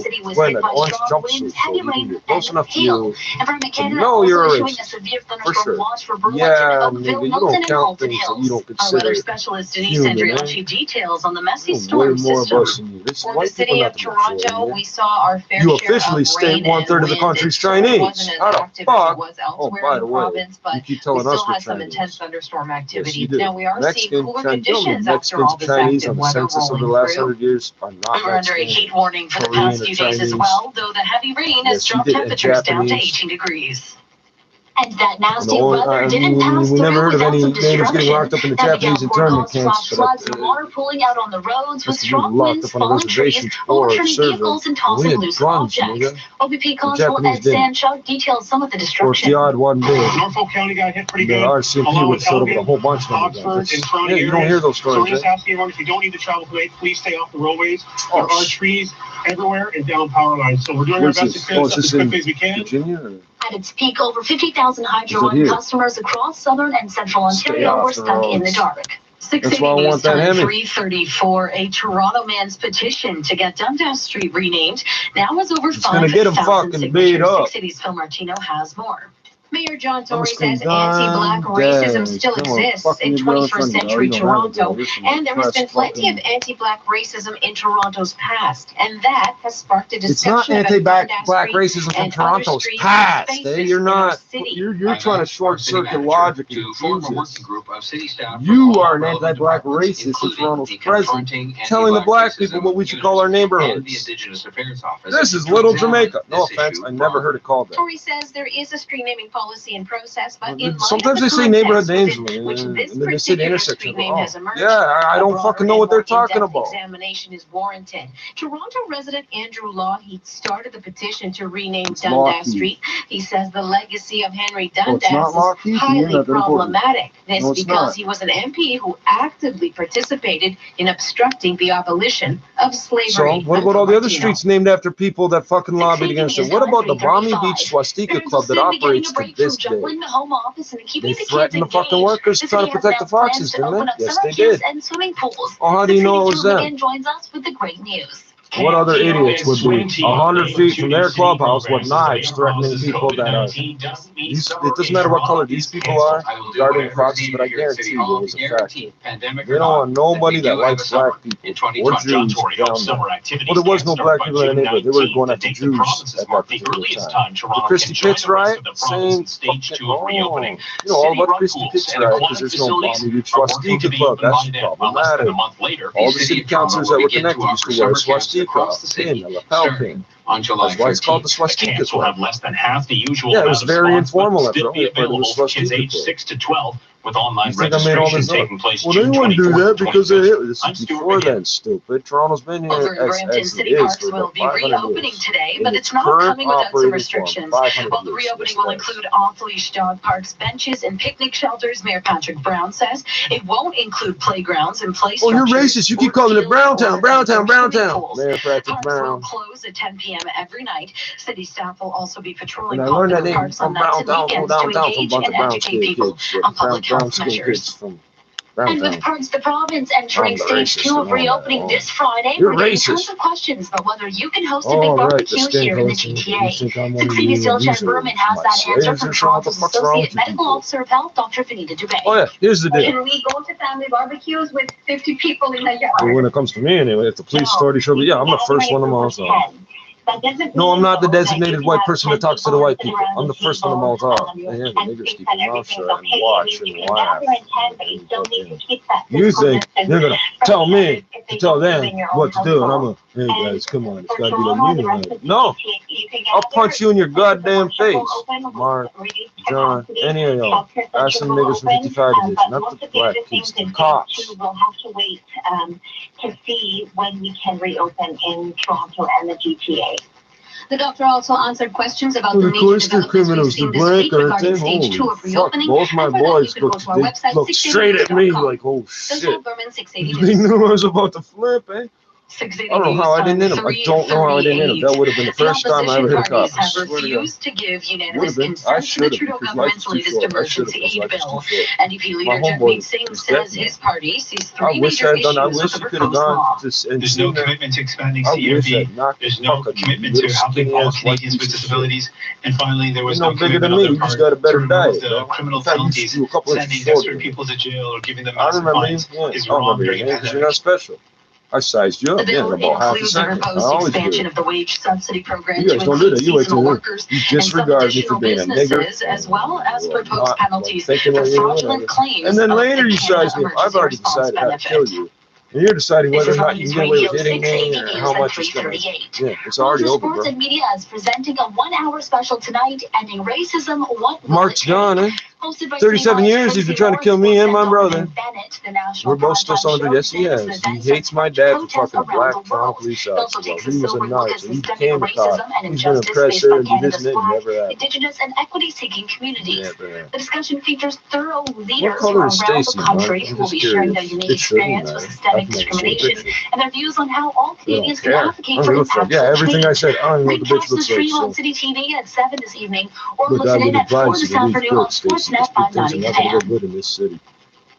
city was wearing hit an by orange strong winds, jumpsuit, so heavy you can rain, get close and enough to hail. you Environment to Canada know you're also a issuing a racist. severe For thunderstorm sure. watch for Burlington, Yeah, Oakville, nigga, you Milton, don't and count Halton things that Hills. you don't Our weather consider specialist Denise human, Andriachi details on the messy There's way storm more system. of us than you. This For the white people city of nothing but shit, Toronto, man. we saw our fair You share officially of state rain and 1/3 of the wind. country's It wasn't Chinese. as How the active as fuck? it was Oh, elsewhere by in the the way, province, you but keep we telling us still we're had some Chinese. intense thunderstorm Yes, activity. you do. Now we are seeing Mexican, cooler Chinese, conditions after Mexicans, all this Chinese active on the weather census over the rolling last through. 100 years are not We're under a Mexican, heat warning for the Korean, past or few days as Chinese. well, though the heavy rain has Yes, you dropped did. And temperatures down to Japanese. 18 degrees. And that nasty weather didn't pass we never through heard of without any some neighbors getting locked up in the Japanese internment camps. Floods and water pooling out on the roads with strong winds, falling trees, overturning vehicles, and tossing loose objects. OBP Constable Ed Sanchuk detailed some of the destruction. Norfolk County got hit pretty good. The RCMP would showed up with a whole bunch of them. Yeah, you don't hear those stories. So we're just asking everyone, if you don't need to travel tonight, please stay off the roadways. There are trees everywhere and down power lines. So we're doing our best to clear this up as quickly as we can. Virginia? At its peak, over 50,000 Hydro One customers across southern and central Ontario were stuck in the dark. 680 News Time 334, a Toronto man's petition to get Dundas Street renamed now has over 5,000 signatures. 680's Phil Martino has more. Mayor John Tory says anti-black racism still exists in 21st century Toronto, and there has been plenty of anti-black racism in Toronto's past, and that has sparked a discussion. It's not anti-black racism from Toronto's past. You're not. You're trying to short-circuit logic. You are an anti-black racist in Toronto's president, telling the black people what we should call our neighborhoods. This is Little Jamaica. No offense, I never heard it called that. Tory says there is a street naming policy in process, but in sometimes they say neighborhood names, and then they say the intersection. Yeah, I don't fucking know what they're talking about. Examination is warranted. Toronto resident Andrew Lougheed started the petition to rename Dundas Street. He says the legacy of Henry Dundas is highly problematic. This because he was an MP who actively participated in obstructing the abolition of slavery. So what about all the other streets named after people that fucking lobbied against it? What about the Balmy Beach Swastika Club that operates to this day? The home office and keeping they threatened the fucking workers to try to protect the foxes, didn't they? Yes, they did. And swimming pools. Oh, how do you know it was them? Joins us with the great news. What other idiots would be 100 feet from their clubhouse with knives threatening people that are... it doesn't matter what color these people are, guarding foxes, but I guarantee you it was a fact. They don't want nobody that likes black people or Jews down there. Well, there was no black people in the neighborhood. They were going after Jews at that particular time. The Christy Pitts riot, same fucking... Oh, you know all about Christy Pitts riot because there's no Balmy Beach Swastika Club. That's problematic. All the city councilors that were connected used to wear swastika. Pin, a lapel pin. On July 13th, why it's called the swastika. The will have less than half the usual. Yeah, it was very informal. It be available for kids aged 6 to 12 with online registration taking place. Well, they wouldn't do that because this is before then, stupid. Toronto's been here as it is for about 500 years. Reopening today, but it's not coming without some restrictions. While the reopening will include off-leash dog parks, benches, and picnic shelters, Mayor Patrick Brown says it won't include playgrounds and play structures. Oh, you're racist. You keep calling it Browntown, Browntown, Browntown. Mayor Patrick Brown. Will close at 10 p.m. every night. City staff will also be patrolling popular parks on nights and weekends to engage and educate people on public health measures. And with parts of the province entering stage 2 of reopening this Friday, we're getting tons of questions about whether you can host a big barbecue here in the GTA. 680 Still Chad Berman has that answer from Toronto's Associate Medical Officer of Health, Dr. Finita Dubé. Oh yeah, here's the deal. Can we go to family barbecues with 50 people in the yard? Well, when it comes to me anyway, if the police authority show me, yeah, I'm the first one of them also. No, I'm not the designated white person that talks to the white people. I'm the first one to mouth off. They have the niggers keep their mouth shut and watch and laugh. You think they're going to tell me to tell them what to do, and I'm going to, hey guys, come on, it's got to be the union. No, I'll punch you in your goddamn face. Mark, John, any of y'all. Ask them niggers from 55 division, not the black kids, the cops. We'll have to wait to see when we can reopen in Toronto and the GTA. The doctor also answered questions about the major developments we've seen this week regarding stage 2 of reopening. Both my boys looked straight at me like, oh shit. They knew I was about to flip, eh? I don't know how I didn't hit him. I don't know how I didn't hit him. That would have been the first time I ever hit a cop. Have refused to give unanimous consent to the Trudeau government's latest emergency aid bill. NDP leader Jagmeet Singh says his party sees three major issues with the proposed law. There's no commitment to expanding CRV. There's no commitment to helping all Canadians with disabilities. And finally, there was no commitment on their part to remove the criminal penalties, sending desperate people to jail or giving them massive fines is wrong during a pandemic. You're not special. I sized you up, yeah, about half a second. I always expansion of the wage subsidy program you guys don't do that. You wait till you disregard me for being a nigger. As well as proposed penalties for fraudulent claims. And then later you size me up. I've already decided how to kill you. And you're deciding whether or not you can get away with hitting me or how much it's going to. Yeah, it's already over, bro. Sports and Media is presenting a 1-hour special tonight, ending racism. What Mark's gone, eh? 37 years he's been trying to kill me and my brother. We're both still selling. Yes, he has. He hates my dad for fucking a black town police officer. He was a nut, and he became a cop. He's been a oppressor, and he just never had. Indigenous and equity-seeking communities. Yeah, the discussion features thorough leaders from around the country who will be sharing their unique experience with systemic discrimination and their views on how all Canadians can advocate for impactful change. Everything I said, I don't know what the bitch looks like. Stream on City TV at 7 this evening, or listen in at 4 this afternoon on Sportsnet 590 today. Good in this city.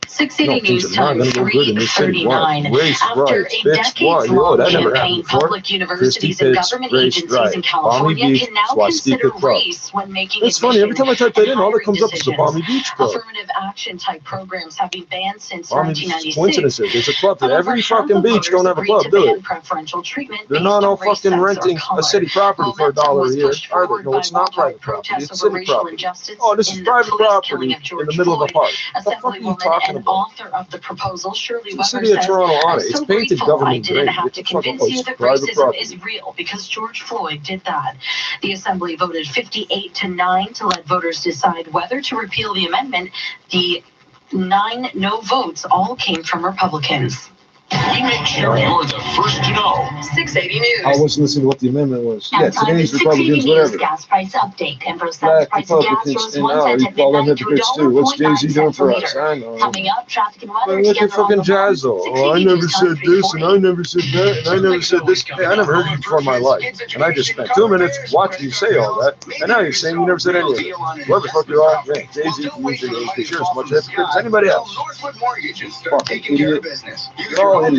680 News Time 339. After a decades-long campaign, public universities and government agencies in California can now consider race when making it's funny, every time I type that in, all that comes up is the Palmy Beach Club. Affirmative action type programs have been banned since Palmy 1996. There's a club there. Every fucking beach don't have a club, do it? Preferential treatment. They're not all fucking renting a city property for $1 a year, are they? No, it's not private property. It's city property. Oh, this is private property in the middle of a park. What the fuck are you talking about? Author of the proposal, Shirley Weber, City of Toronto on it. It's painted government I didn't have to convince you that racism is real because George Floyd did that. The Assembly voted 58-9 to let voters decide whether to repeal the amendment. The 9 no votes all came from Republicans. We make sure you're the first to know. 680 News. I wasn't listening to what the amendment was. Yeah, today's Republicans, whatever. Gas price update. Empress Black price of gas Republicans, rose and 1 now cent you at call them midnight to hypocrites too. What's Jay-Z doing for us? I know. Coming up, traffic and weather Look at together fucking on the Jazzo. Oh, I never said this, and I never said that, and I never said this. Hey, I never heard you before in my life. And I just spent 2 minutes watching you say all that, and now you're saying you never said any of it. Whoever the fuck you are, man, Jay-Z can use it because you're as much hypocrite as anybody else. Fucking idiot. You're all idiots. Pay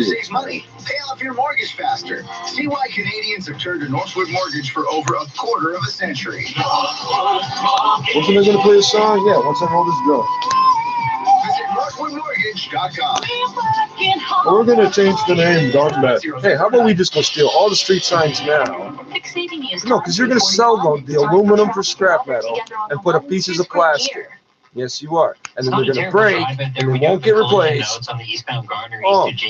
off your mortgage faster. See why Canadians have turned to Northwood Mortgage for over a quarter of a century. Wasn't they going to play a song? Yeah, once I know this girl. Visit NorthwoodMortgage.com. Well, we're going to change the name, DUNBOY. Hey, how about we just go steal all the street signs now? No, because you're going to sell the aluminum for scrap metal and put up pieces of plastic. Yes, you are. And then they're going to break, and they won't get replaced. Oh,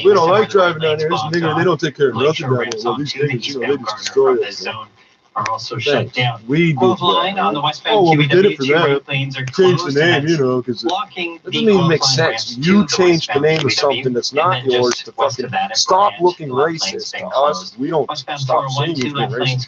we don't like driving down here. This nigga, they don't take care of nothing down here. Well, these niggas, you know, they just destroy us. Are also shut down. We did line on the westbound oh, well, we did it for that. Lanes are change the name, you know, because it doesn't even make sense. You change the name of something that's not yours to fucking stop looking racist to us. We don't stop saying you've been racist.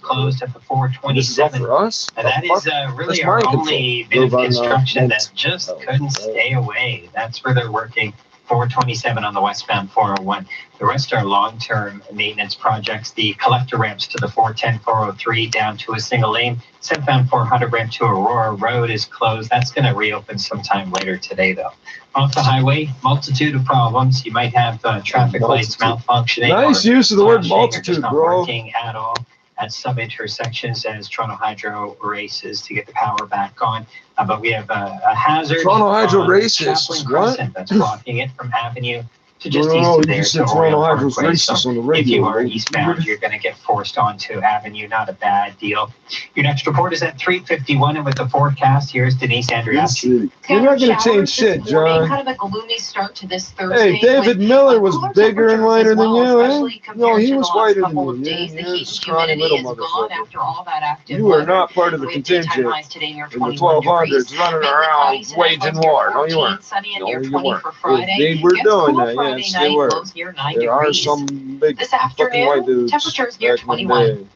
This is all for us? And that is really our only bit of construction that just couldn't stay away. That's where they're working. 427 on the westbound 401. The rest are long-term maintenance projects. The collector ramps to the 410, 403 down to a single lane. Southbound 400 ramp to Aurora Road is closed. That's going to reopen sometime later today, though. Off the highway, multitude of problems. You might have traffic lights malfunctioning. Nice use of the word multitude, not bro. Working at all at some intersections as Toronto Hydro races to get the power back on. But we have a hazard. Toronto Hydro races. What? That's blocking it from Avenue to just east no, of there to Toronto Hydro's Parkway. racist So on the radio. if you are eastbound, you're going to get forced onto Avenue. Not a bad deal. Your next report is at 3:51, and with the forecast, here's Denise Andriacci. You're not going to change shit, John. Kind of a gloomy start to this Thursday. Hey, David Miller was bigger and whiter than you, eh? No, he was whiter than you. You're a scrawny little motherfucker. You are not part of the contingent in the 1200s running around waging war. No, you weren't. No, you weren't. They were doing that, yes, they were. There are some big fucking white dudes temperatures near 21.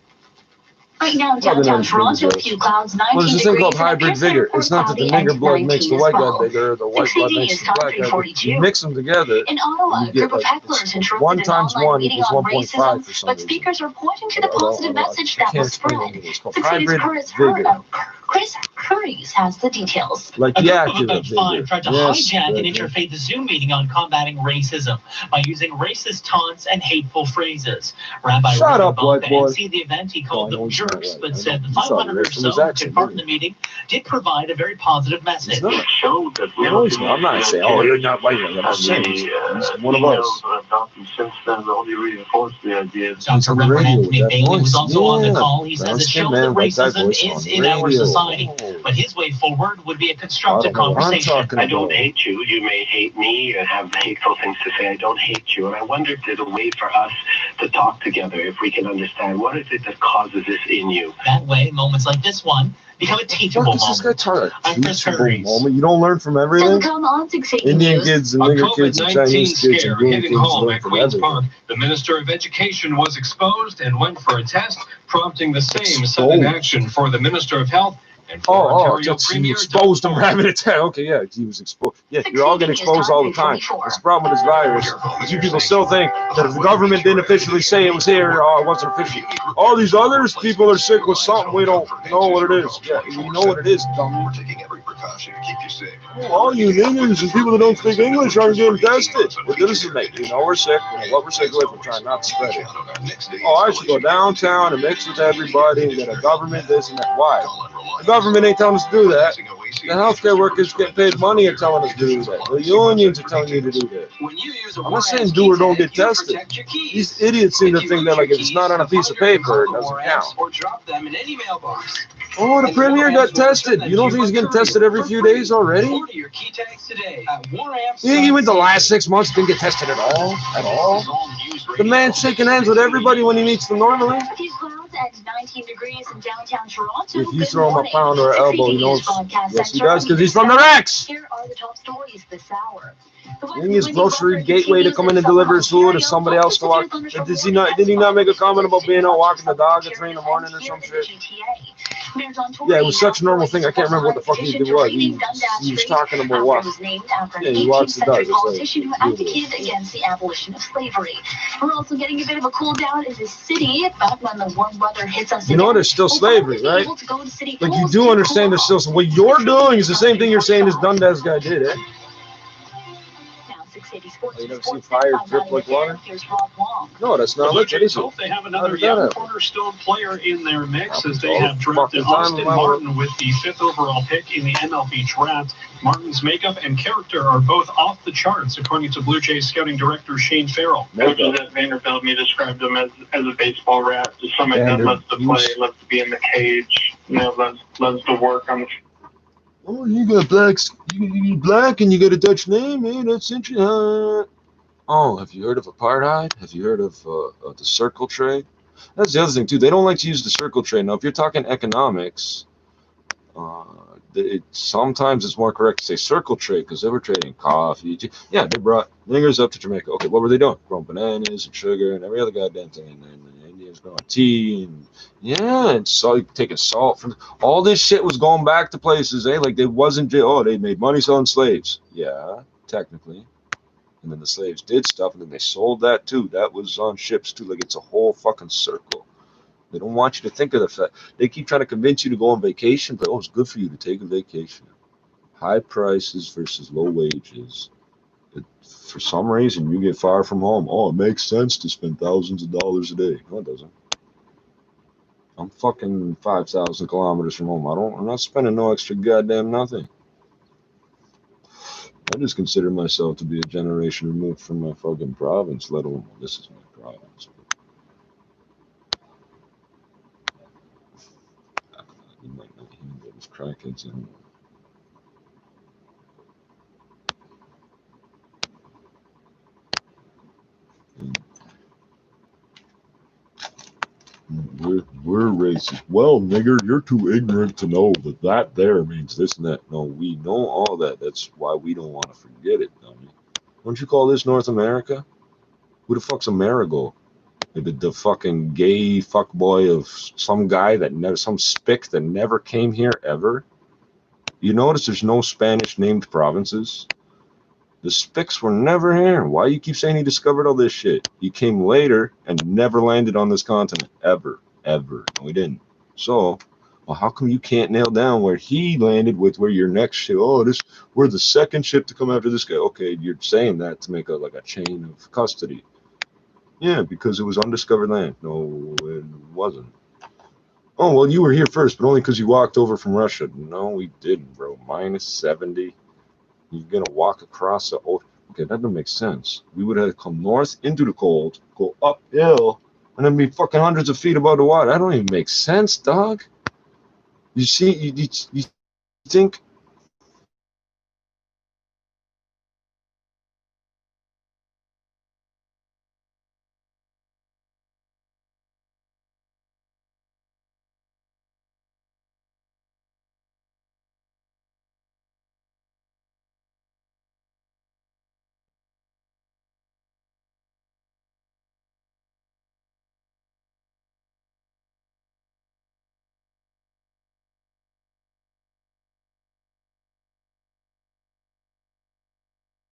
Right now in downtown Toronto, a few clouds, 19 Well, there's this thing degrees. called hybrid vigor. It's not that the nigger blood makes the white guy bigger, or the white blood makes the black guy bigger. You mix them together, In Ottawa, a group of hecklers interrupted 1 an times online 1 meeting equals on 1.5 racism, for some but reason. speakers are pointing to the positive message I that can't was explain spread. it. It's called 680's hybrid vigor. Chris Curries has the details. Like A the group of active about 5 tried to Yes, hijack an Reggie. interfaith Zoom meeting on combating racism by using racist taunts and hateful phrases. Rabbi Shut Reuben up, white Bump boy. emceed the event. He called No, I them know he's not jerks, right. but I said know. the You saw the 500 or rest from his so who accent, took part in didn't the meeting did provide a very positive message. It's not. No, he's not. I'm not saying, oh, you're not like him. I'm saying he's one of us. Dr. Reverend Anthony Bailey was also on the call. He says it shows that racism is in our society. society. But his way forward would be a constructive conversation. I don't hate you. You may hate me and have hateful things to say. I don't hate you. And I wonder if there's a way for us to talk together, if we can understand what is it that causes this in you. That way, moments like this one become a teachable moment. I'm Chris Harris. You don't learn from everything. Indian kids and nigger kids and Chinese kids and Indian kids learn from everything. The Minister of Education was exposed and went for a test, prompting the same sudden action for the Minister of Health. He exposed him having a test. Okay, yeah, he was exposed. Yeah, you're all getting exposed all the time. That's the problem with this virus. You people still think that if the government didn't officially say it was here, it wasn't official. All these others people are sick with something we don't know what it is. Yeah, we know what it is, dummy. We're taking every precaution to keep you safe. All you Indians and people that don't speak English aren't getting tested. What difference does it make? You know we're sick. You know what we're sick with. We're trying not to spread it. Oh, I should go downtown and mix with everybody and get a government this and that. Why? The government ain't telling us to do that. The healthcare workers get paid money are telling us to do that. The unions are telling you to do that. I'm not saying do or don't get tested. These idiots seem to think that like if it's not on a piece of paper, it doesn't count. Oh, the premier got tested. You don't think he's getting tested every few days already? You think he went the last 6 months didn't get tested at all? At all? The man's shaking hands with everybody when he meets them normally. At 19 degrees in downtown Toronto. If you throw him a pound or an elbow, he knows. Yes, he does, because he's from the Rex. Here are the top stories this hour. In his grocery gateway to come in and deliver his food if somebody else to walk. Did he not make a comment about being out walking the dog at 3 in the morning or some shit? Yeah, it was such a normal thing. I can't remember what the fuck he did. What he was talking about what? Yeah, he walks the dog. Politician who advocated against the abolition of slavery. We're also getting a bit of a cool down in the city, but when the warm weather hits us, you know there's still slavery, right? Like you do understand there's still. What you're doing is the same thing you're saying this Dundas guy did, eh? You never seen fire drip like water? No, that's not legit, is it? They have another young cornerstone player in their mix as they have drafted Austin Martin with the 5th overall pick in the MLB draft. Martin's makeup and character are both off the charts, according to Blue Jays scouting director Shane Farrell. Coaches at Vanderbilt, me described him as a baseball rat. To some extent, loves to play, loves to be in the cage, loves to work on the. Oh, you got you black and you got a Dutch name, man. That's interesting. Oh, have you heard of apartheid? Have you heard of the circle trade? That's the other thing too. They don't like to use the circle trade. Now, if you're talking economics, sometimes it's more correct to say circle trade because they were trading coffee. Yeah, they brought niggers up to Jamaica. Okay, what were they doing? Growing bananas and sugar and every other goddamn thing. And the Indians growing tea and and taking salt from all this shit was going back to places, like they wasn't. Oh, they made money selling slaves. Yeah, technically. And then the slaves did stuff, and then they sold that too. That was on ships too. Like it's a whole fucking circle. They don't want you to think of the fact. They keep trying to convince you to go on vacation, but it's good for you to take a vacation. High prices versus low wages. For some reason, you get far from home. Oh, it makes sense to spend thousands of dollars a day. No, it doesn't. I'm fucking 5,000 kilometers from home. I'm not spending no extra goddamn nothing. I just consider myself to be a generation removed from my fucking province, let alone this is my province. You might not hear those crackheads anymore. We're racist. Well, nigger, you're too ignorant to know that there means this and that. No, we know all that. That's why we don't want to forget it, dummy. Don't you call this North America? Who the fuck's Amerigo? The fucking gay fuckboy of some guy that never, some spick that never came here ever? You notice there's no Spanish named provinces? The Spicks were never here. Why you keep saying he discovered all this shit? He came later and never landed on this continent. Ever. No, he didn't. So, well, how come you can't nail down where he landed with where your next ship? Oh, we're the second ship to come after this guy. Okay, you're saying that to make a chain of custody. Yeah, because it was undiscovered land. No, it wasn't. Oh, well, you were here first, but only because you walked over from Russia. No, we didn't, bro. Minus 70. You're going to walk across the ocean. Okay, that doesn't make sense. We would have to come north into the cold, go uphill, and then be fucking hundreds of feet above the water. That don't even make sense, dog. You see, you think